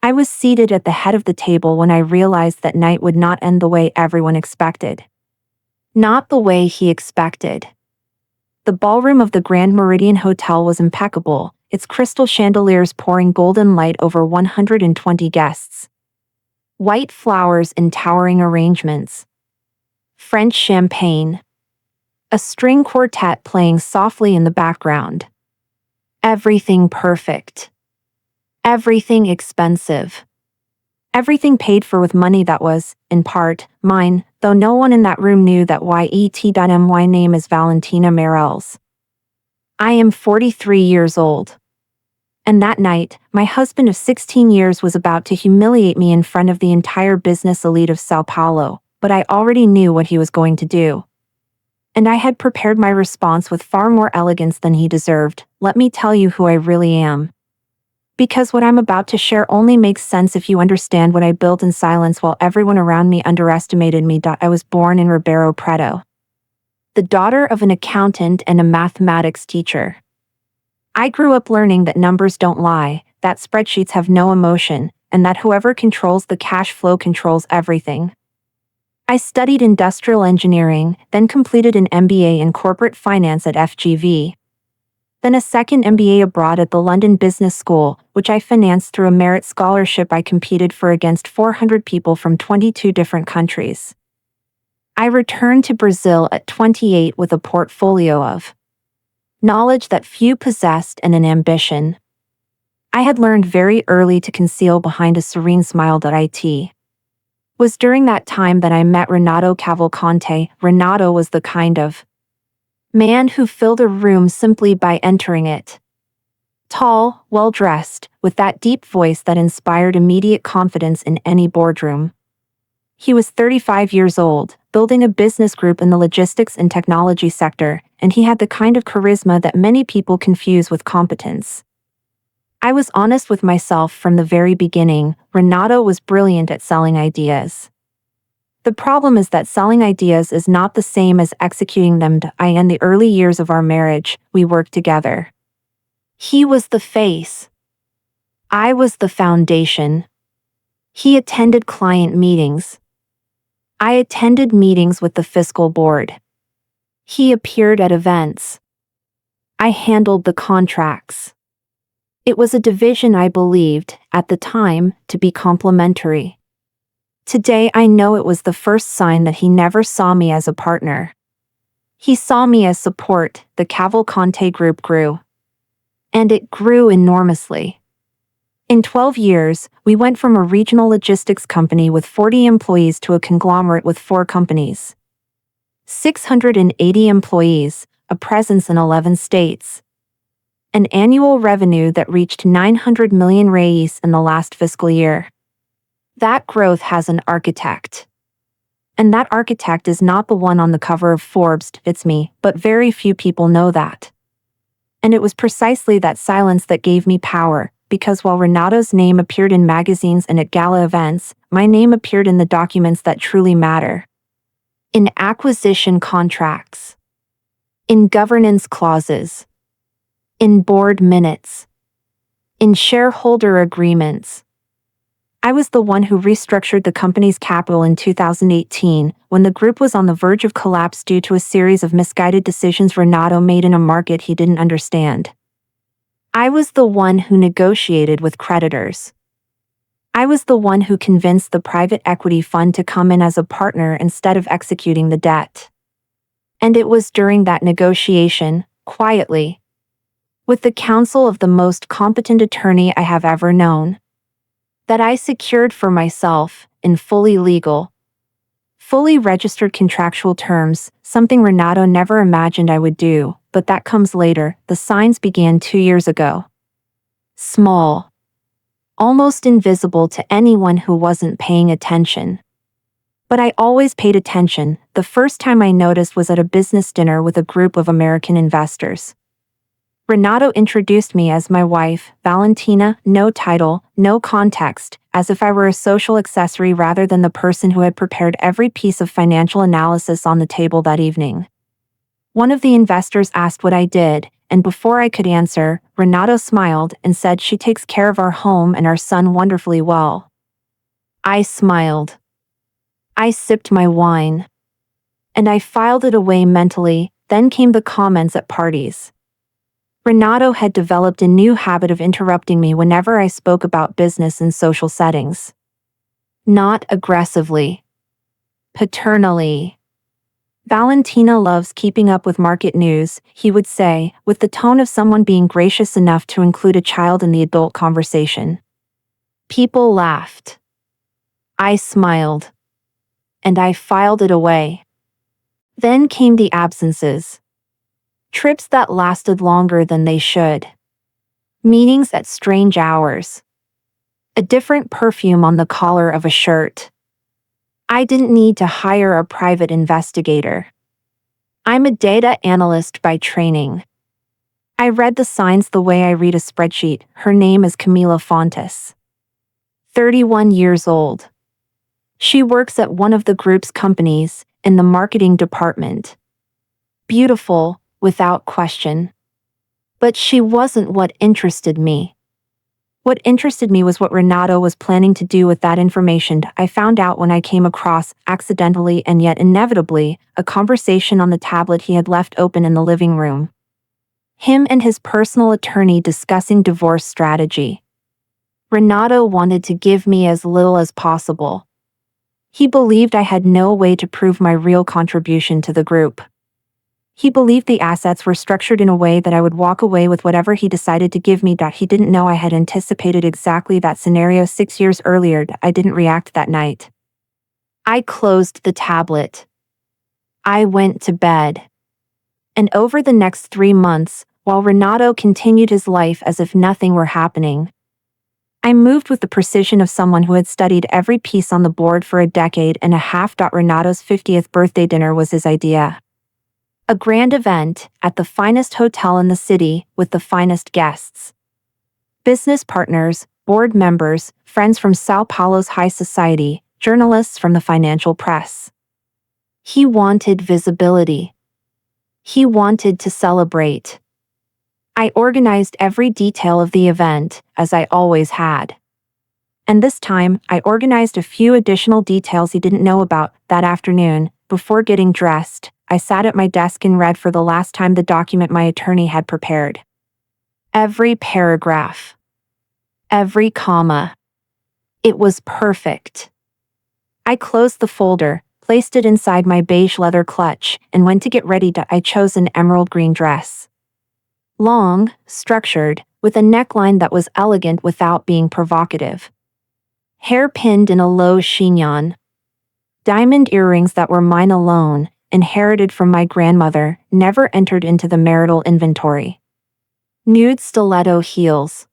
I was seated at the head of the table when I realized that night would not end the way everyone expected. Not the way he expected. The ballroom of the Grand Meridian Hotel was impeccable, its crystal chandeliers pouring golden light over 120 guests. White flowers in towering arrangements. French champagne. A string quartet playing softly in the background. Everything perfect. Everything expensive. Everything paid for with money that was, in part, mine, though no one in that room knew that my name is Valentina Merels. I am 43 years old. And that night, my husband of 16 years was about to humiliate me in front of the entire business elite of Sao Paulo, but I already knew what he was going to do. And I had prepared my response with far more elegance than he deserved. Let me tell you who I really am. Because what I'm about to share only makes sense if you understand what I built in silence while everyone around me underestimated me. I was born in Ribeirão Preto, the daughter of an accountant and a mathematics teacher. I grew up learning that numbers don't lie, that spreadsheets have no emotion, and that whoever controls the cash flow controls everything. I studied industrial engineering, then completed an MBA in corporate finance at FGV. Then a second MBA abroad at the London Business School, which I financed through a merit scholarship I competed for against 400 people from 22 different countries. I returned to Brazil at 28 with a portfolio of knowledge that few possessed and an ambition I had learned very early to conceal behind a serene smile. It was during that time that I met Renato Cavalcante. Renato was the kind of man who filled a room simply by entering it. Tall, well-dressed, with that deep voice that inspired immediate confidence in any boardroom. He was 35 years old, building a business group in the logistics and technology sector, and he had the kind of charisma that many people confuse with competence. I was honest with myself from the very beginning. Renato was brilliant at selling ideas. The problem is that selling ideas is not the same as executing them. In the early years of our marriage, we worked together. He was the face. I was the foundation. He attended client meetings. I attended meetings with the fiscal board. He appeared at events. I handled the contracts. It was a division I believed, at the time, to be complementary. Today I know it was the first sign that he never saw me as a partner. He saw me as support. The Cavalcante group grew. And it grew enormously. In 12 years, we went from a regional logistics company with 40 employees to a conglomerate with 4 companies. 680 employees, a presence in 11 states. An annual revenue that reached 900 million reais in the last fiscal year. That growth has an architect. And that architect is not the one on the cover of Forbes. It's me, but very few people know that. And it was precisely that silence that gave me power, because while Renato's name appeared in magazines and at gala events, my name appeared in the documents that truly matter. In acquisition contracts. In governance clauses. In board minutes. In shareholder agreements. I was the one who restructured the company's capital in 2018, when the group was on the verge of collapse due to a series of misguided decisions Renato made in a market he didn't understand. I was the one who negotiated with creditors. I was the one who convinced the private equity fund to come in as a partner instead of executing the debt. And it was during that negotiation, quietly, with the counsel of the most competent attorney I have ever known, that I secured for myself, in fully legal, fully registered contractual terms, something Renato never imagined I would do, but that comes later. The signs began 2 years ago. Small. Almost invisible to anyone who wasn't paying attention. But I always paid attention. The first time I noticed was at a business dinner with a group of American investors. Renato introduced me as my wife, Valentina, no title, no context, as if I were a social accessory rather than the person who had prepared every piece of financial analysis on the table that evening. One of the investors asked what I did, and before I could answer, Renato smiled and said she takes care of our home and our son wonderfully well. I smiled. I sipped my wine. And I filed it away mentally. Then came the comments at parties. Renato had developed a new habit of interrupting me whenever I spoke about business in social settings. Not aggressively. Paternally. Valentina loves keeping up with market news, he would say, with the tone of someone being gracious enough to include a child in the adult conversation. People laughed. I smiled. And I filed it away. Then came the absences. Trips that lasted longer than they should. Meetings at strange hours. A different perfume on the collar of a shirt. I didn't need to hire a private investigator. I'm a data analyst by training. I read the signs the way I read a spreadsheet. Her name is Camila Fontes. 31 years old. She works at one of the group's companies, in the marketing department. Beautiful, without question. But she wasn't what interested me. What interested me was what Renato was planning to do with that information. I found out when I came across, accidentally and yet inevitably, a conversation on the tablet he had left open in the living room. Him and his personal attorney discussing divorce strategy. Renato wanted to give me as little as possible. He believed I had no way to prove my real contribution to the group. He believed the assets were structured in a way that I would walk away with whatever he decided to give me. He didn't know I had anticipated exactly that scenario 6 years earlier. I didn't react that night. I closed the tablet. I went to bed. And over the next 3 months, while Renato continued his life as if nothing were happening, I moved with the precision of someone who had studied every piece on the board for a decade and a half. Renato's 50th birthday dinner was his idea. A grand event, at the finest hotel in the city, with the finest guests. Business partners, board members, friends from Sao Paulo's high society, journalists from the financial press. He wanted visibility. He wanted to celebrate. I organized every detail of the event, as I always had. And this time, I organized a few additional details he didn't know about. That afternoon, before getting dressed, I sat at my desk and read for the last time the document my attorney had prepared. Every paragraph. Every comma. It was perfect. I closed the folder, placed it inside my beige leather clutch, and went to get ready. I chose an emerald green dress. Long, structured, with a neckline that was elegant without being provocative. Hair pinned in a low chignon. Diamond earrings that were mine alone, inherited from my grandmother, never entered into the marital inventory. Nude stiletto heels.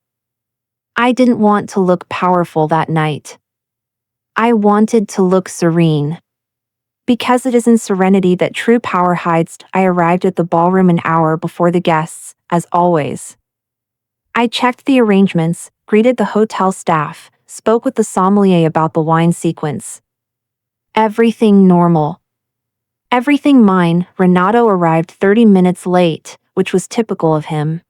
I didn't want to look powerful that night. I wanted to look serene. Because it is in serenity that true power hides, I arrived at the ballroom an hour before the guests, as always. I checked the arrangements, greeted the hotel staff, spoke with the sommelier about the wine sequence. Everything normal. Everything mine. Renato arrived 30 minutes late, which was typical of him.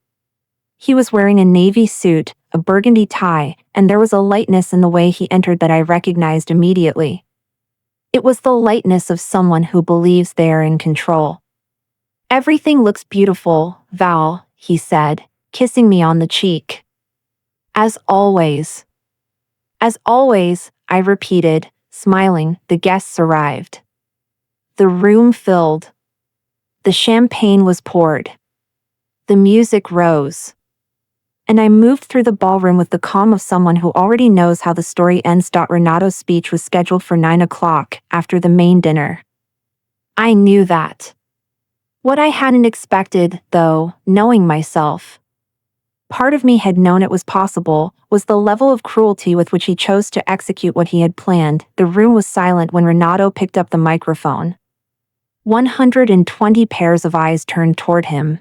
He was wearing a navy suit, a burgundy tie, and there was a lightness in the way he entered that I recognized immediately. It was the lightness of someone who believes they are in control. Everything looks beautiful, Val, he said, kissing me on the cheek. As always. As always, I repeated, smiling. The guests arrived. The room filled. The champagne was poured. The music rose. And I moved through the ballroom with the calm of someone who already knows how the story ends. Renato's speech was scheduled for 9 o'clock, after the main dinner. I knew that. What I hadn't expected, though, knowing myself, part of me had known it was possible, was the level of cruelty with which he chose to execute what he had planned. The room was silent when Renato picked up the microphone. 120 pairs of eyes turned toward him.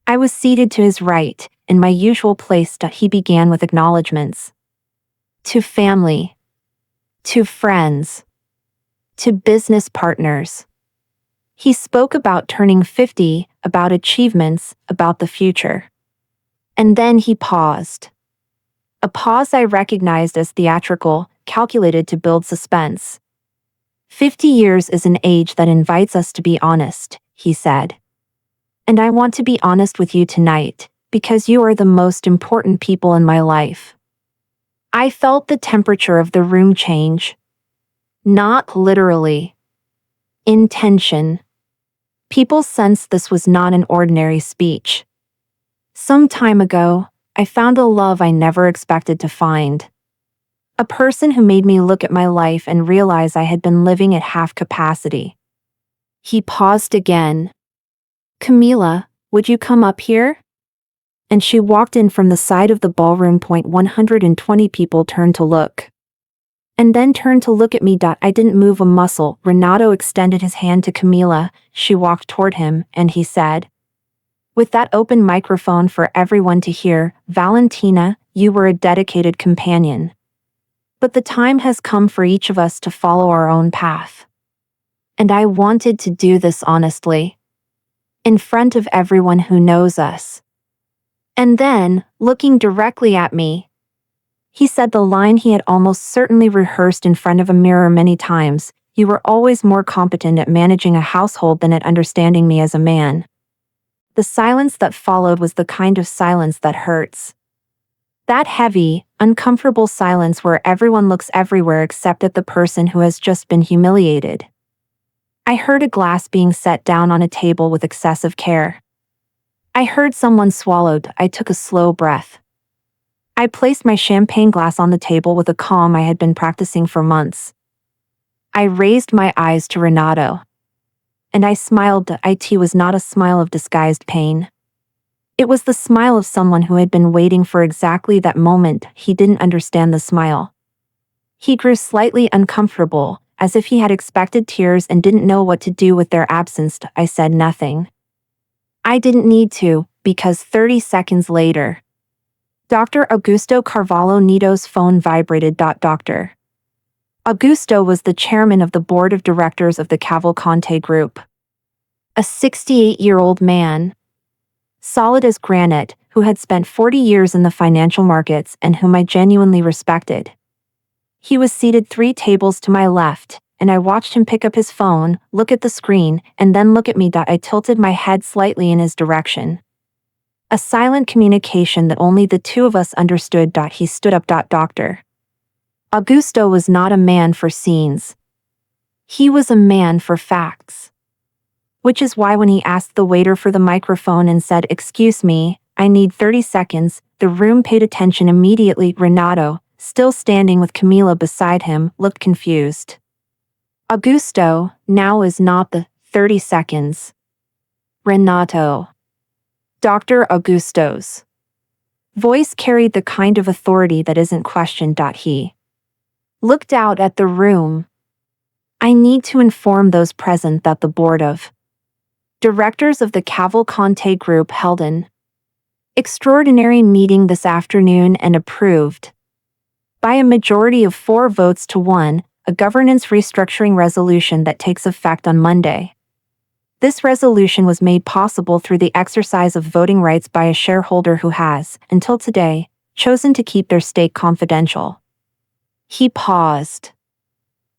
I was seated to his right, in my usual place. He began with acknowledgments. To family. To friends. To business partners. He spoke about turning 50, about achievements, about the future. And then he paused. A pause I recognized as theatrical, calculated to build suspense. 50 years is an age that invites us to be honest, he said. And I want to be honest with you tonight, because you are the most important people in my life. I felt the temperature of the room change. Not literally. In tension. People sensed this was not an ordinary speech. Some time ago, I found a love I never expected to find. A person who made me look at my life and realize I had been living at half capacity. He paused again. Camila, would you come up here? And she walked in from the side of the ballroom. 120 people turned to look. And then turned to look at me. I didn't move a muscle. Renato extended his hand to Camila. She walked toward him, and he said, with that open microphone for everyone to hear, Valentina, you were a dedicated companion. But the time has come for each of us to follow our own path. And I wanted to do this honestly. In front of everyone who knows us. And then, looking directly at me, he said the line he had almost certainly rehearsed in front of a mirror many times, you were always more competent at managing a household than at understanding me as a man. The silence that followed was the kind of silence that hurts. That heavy, uncomfortable silence where everyone looks everywhere except at the person who has just been humiliated. I heard a glass being set down on a table with excessive care. I heard someone swallowed. I took a slow breath. I placed my champagne glass on the table with a calm I had been practicing for months. I raised my eyes to Renato. And I smiled. It was not a smile of disguised pain. It was the smile of someone who had been waiting for exactly that moment. He didn't understand the smile. He grew slightly uncomfortable, as if he had expected tears and didn't know what to do with their absence. I said nothing. I didn't need to, because 30 seconds later, Dr. Augusto Carvalho Nito's phone vibrated. Dr. Augusto was the chairman of the board of directors of the Cavalcante Group. A 68-year-old man, solid as granite, who had spent 40 years in the financial markets and whom I genuinely respected. He was seated 3 tables to my left, and I watched him pick up his phone, look at the screen, and then look at me. I tilted my head slightly in his direction. A silent communication that only the two of us understood. He stood up. Dr. Augusto was not a man for scenes. He was a man for facts. Which is why when he asked the waiter for the microphone and said, "Excuse me, I need 30 seconds, the room paid attention immediately. Renato, still standing with Camila beside him, looked confused. Augusto, now is not the 30 seconds. Renato. Dr. Augusto's voice carried the kind of authority that isn't questioned. He looked out at the room. I need to inform those present that the board of directors of the Cavalcante Group held an extraordinary meeting this afternoon and approved, by a majority of 4 votes to 1, a governance restructuring resolution that takes effect on Monday. This resolution was made possible through the exercise of voting rights by a shareholder who has, until today, chosen to keep their stake confidential." He paused.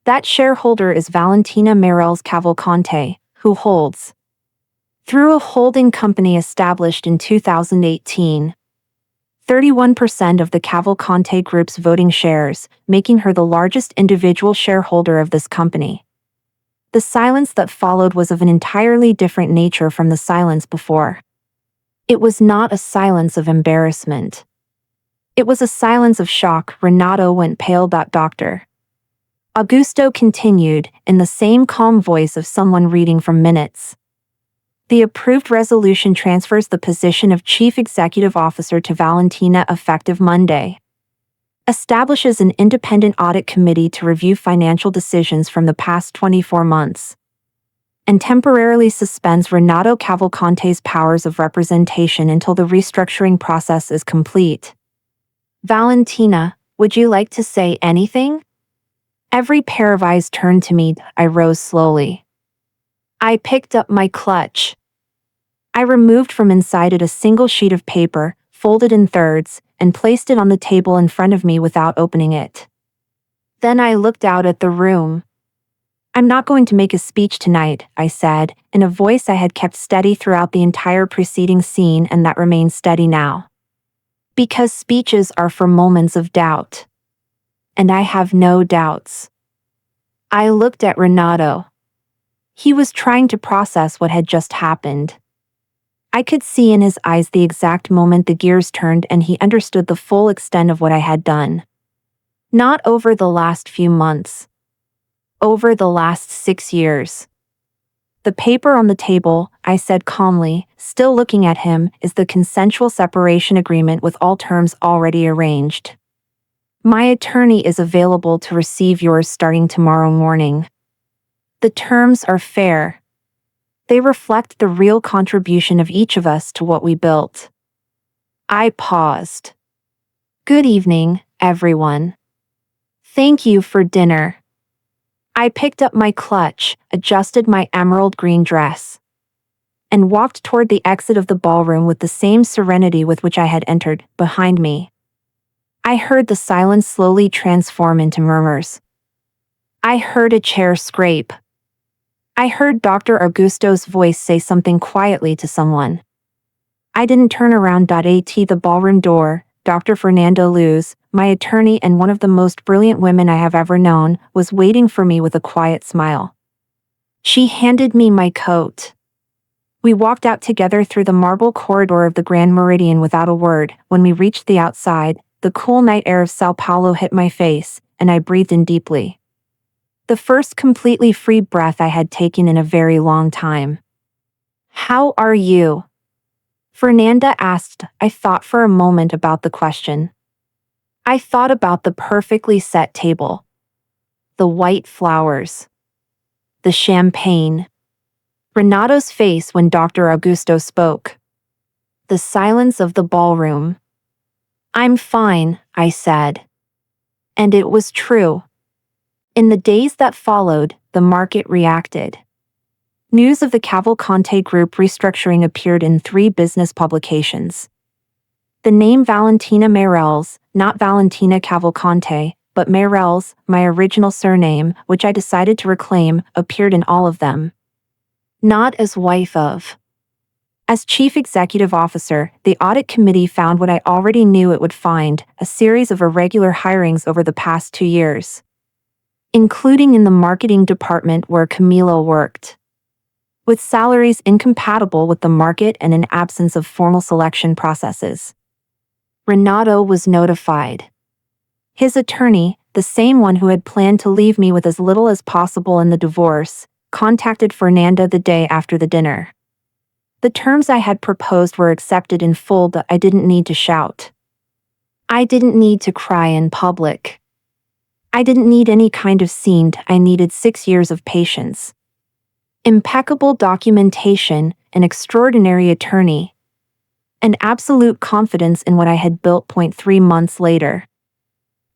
That shareholder is Valentina Merel's Cavalcante, who holds, through a holding company established in 2018, 31% of the Cavalcante Group's voting shares, making her the largest individual shareholder of this company. The silence that followed was of an entirely different nature from the silence before. It was not a silence of embarrassment. It was a silence of shock. Renato went pale. Dr. Augusto continued, in the same calm voice of someone reading from minutes. The approved resolution transfers the position of Chief Executive Officer to Valentina effective Monday. Establishes an independent audit committee to review financial decisions from the past 24 months. And temporarily suspends Renato Cavalcante's powers of representation until the restructuring process is complete. Valentina, would you like to say anything? Every pair of eyes turned to me. I rose slowly. I picked up my clutch. I removed from inside it a single sheet of paper, folded in thirds, and placed it on the table in front of me without opening it. Then I looked out at the room. "I'm not going to make a speech tonight," I said, in a voice I had kept steady throughout the entire preceding scene and that remains steady now. "Because speeches are for moments of doubt. And I have no doubts." I looked at Renato. He was trying to process what had just happened. I could see in his eyes the exact moment the gears turned and he understood the full extent of what I had done. Not over the last few months. Over the last 6 years. "The paper on the table," I said calmly, still looking at him, "is the consensual separation agreement with all terms already arranged. My attorney is available to receive yours starting tomorrow morning. The terms are fair. They reflect the real contribution of each of us to what we built." I paused. "Good evening, everyone. Thank you for dinner." I picked up my clutch, adjusted my emerald green dress, and walked toward the exit of the ballroom with the same serenity with which I had entered. Behind me, I heard the silence slowly transform into murmurs. I heard a chair scrape. I heard Dr. Augusto's voice say something quietly to someone. I didn't turn around. At the ballroom door, Dr. Fernanda Luz, my attorney and one of the most brilliant women I have ever known, was waiting for me with a quiet smile. She handed me my coat. We walked out together through the marble corridor of the Grand Meridian without a word. When we reached the outside, the cool night air of Sao Paulo hit my face, and I breathed in deeply. The first completely free breath I had taken in a very long time. "How are you?" Fernanda asked. I thought for a moment about the question. I thought about the perfectly set table. The white flowers. The champagne. Renato's face when Dr. Augusto spoke. The silence of the ballroom. "I'm fine," I said. And it was true. In the days that followed, the market reacted. News of the Cavalcante Group restructuring appeared in 3 business publications. The name Valentina Meireles, not Valentina Cavalcante, but Meireles, my original surname, which I decided to reclaim, appeared in all of them. Not as wife of. As chief executive officer, the audit committee found what I already knew it would find, a series of irregular hirings over the past 2 years. Including in the marketing department where Camilo worked. With salaries incompatible with the market and an absence of formal selection processes. Renato was notified. His attorney, the same one who had planned to leave me with as little as possible in the divorce, contacted Fernanda the day after the dinner. The terms I had proposed were accepted in full, but I didn't need to shout. I didn't need to cry in public. I didn't need any kind of scene. I needed 6 years of patience. Impeccable documentation, an extraordinary attorney, and absolute confidence in what I had built. 3 months later,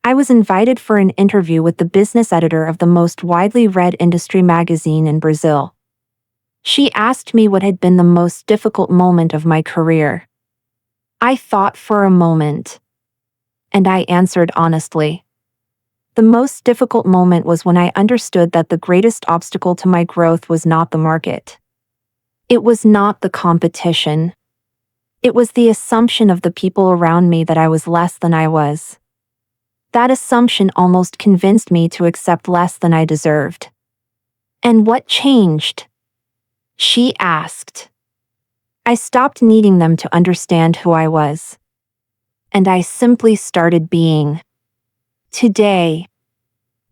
I was invited for an interview with the business editor of the most widely read industry magazine in Brazil. She asked me what had been the most difficult moment of my career. I thought for a moment, and I answered honestly. The most difficult moment was when I understood that the greatest obstacle to my growth was not the market. It was not the competition. It was the assumption of the people around me that I was less than I was. That assumption almost convinced me to accept less than I deserved. "And what changed?" she asked. I stopped needing them to understand who I was. And I simply started being. Today,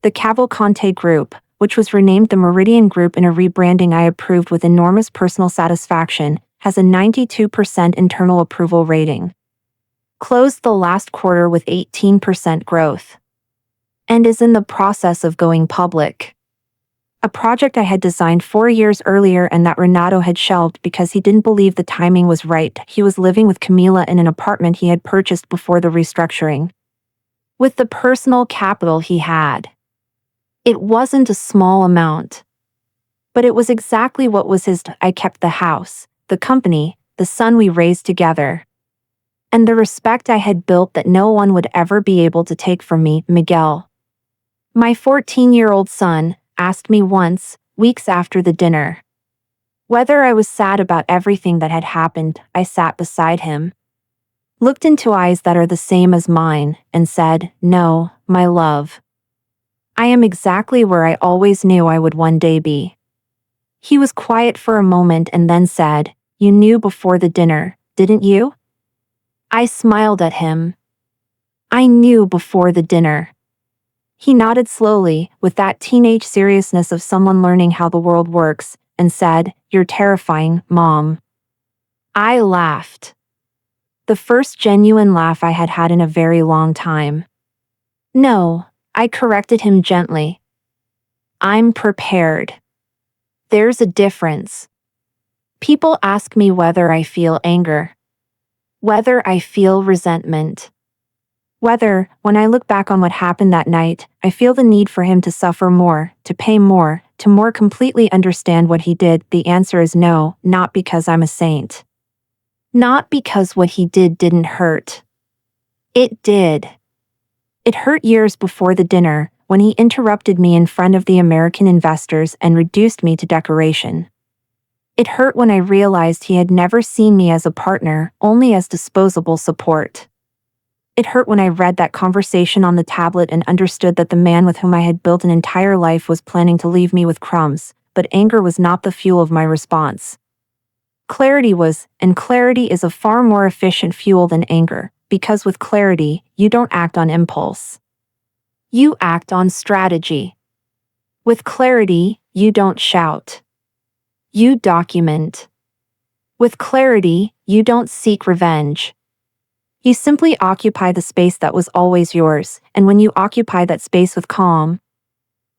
the Cavalcante Group, which was renamed the Meridian Group in a rebranding I approved with enormous personal satisfaction, has a 92% internal approval rating. Closed the last quarter with 18% growth. And is in the process of going public. A project I had designed 4 years earlier and that Renato had shelved because he didn't believe the timing was right. He was living with Camila in an apartment he had purchased before the restructuring. With the personal capital he had. It wasn't a small amount. But it was exactly what was his. I kept the house, the company, the son we raised together. and the respect I had built that no one would ever be able to take from me. Miguel, my 14-year-old son, asked me once, weeks after the dinner, whether I was sad about everything that had happened. I sat beside him, looked into eyes that are the same as mine, and said, "No, my love. I am exactly where I always knew I would one day be." He was quiet for a moment and then said, "You knew before the dinner, didn't you?" I smiled at him. "I knew before the dinner." He nodded slowly, with that teenage seriousness of someone learning how the world works, and said, "You're terrifying, Mom." I laughed. The first genuine laugh I had had in a very long time. "No," I corrected him gently. "I'm prepared. There's a difference. People ask me whether I feel anger, whether I feel resentment, whether, when I look back on what happened that night, I feel the need for him to suffer more, to pay more, to more completely understand what he did. The answer is no, not because I'm a saint. Not because what he did didn't hurt. It did. It hurt years before the dinner, when he interrupted me in front of the American investors and reduced me to decoration. It hurt when I realized he had never seen me as a partner, only as disposable support. It hurt when I read that conversation on the tablet and understood that the man with whom I had built an entire life was planning to leave me with crumbs, but anger was not the fuel of my response. Clarity was, and clarity is a far more efficient fuel than anger, because with clarity, you don't act on impulse. You act on strategy. With clarity, you don't shout. You document. With clarity, you don't seek revenge. You simply occupy the space that was always yours, and when you occupy that space with calm,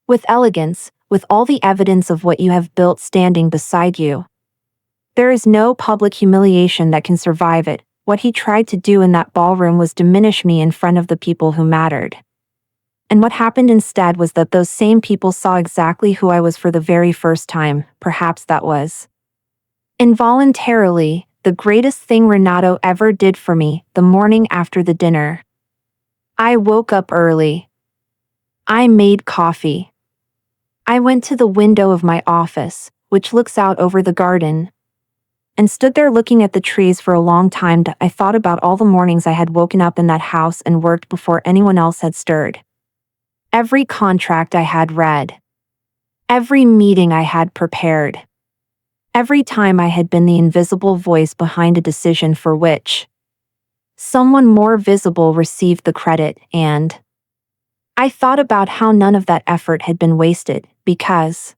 with elegance, with all the evidence of what you have built standing beside you, there is no public humiliation that can survive it. What he tried to do in that ballroom was diminish me in front of the people who mattered. And what happened instead was that those same people saw exactly who I was for the very first time. Perhaps that was involuntarily the greatest thing Renato ever did for me. The morning after the dinner, I woke up early. I made coffee. I went to the window of my office, which looks out over the garden, and stood there looking at the trees for a long time. I thought about all the mornings I had woken up in that house and worked before anyone else had stirred. Every contract I had read. Every meeting I had prepared. Every time I had been the invisible voice behind a decision for which someone more visible received the credit, and I thought about how none of that effort had been wasted, because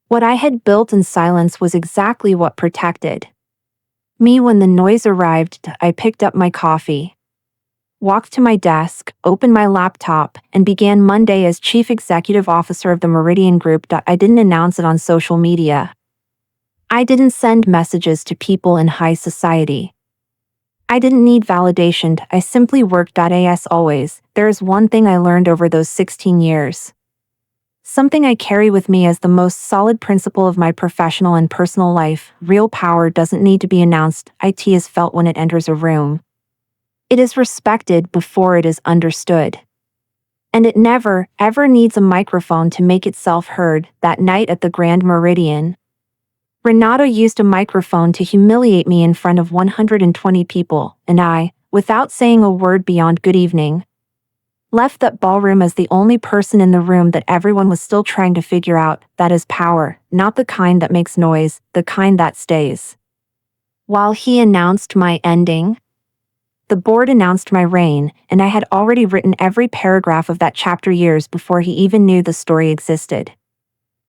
what I had built in silence was exactly what protected me. When the noise arrived, I picked up my coffee, walked to my desk, opened my laptop, and began Monday as Chief Executive Officer of the Meridian Group. I didn't announce it on social media. I didn't send messages to people in high society. I didn't need validation. I simply worked. As always, there is one thing I learned over those 16 years. Something I carry with me as the most solid principle of my professional and personal life. Real power doesn't need to be announced. It is felt when it enters a room. It is respected before it is understood. And it never, ever needs a microphone to make itself heard. That night at the Grand Meridian, Renato used a microphone to humiliate me in front of 120 people, and I, without saying a word beyond good evening, left that ballroom as the only person in the room that everyone was still trying to figure out. That is power, not the kind that makes noise, the kind that stays. While he announced my ending, the board announced my reign, and I had already written every paragraph of that chapter years before he even knew the story existed.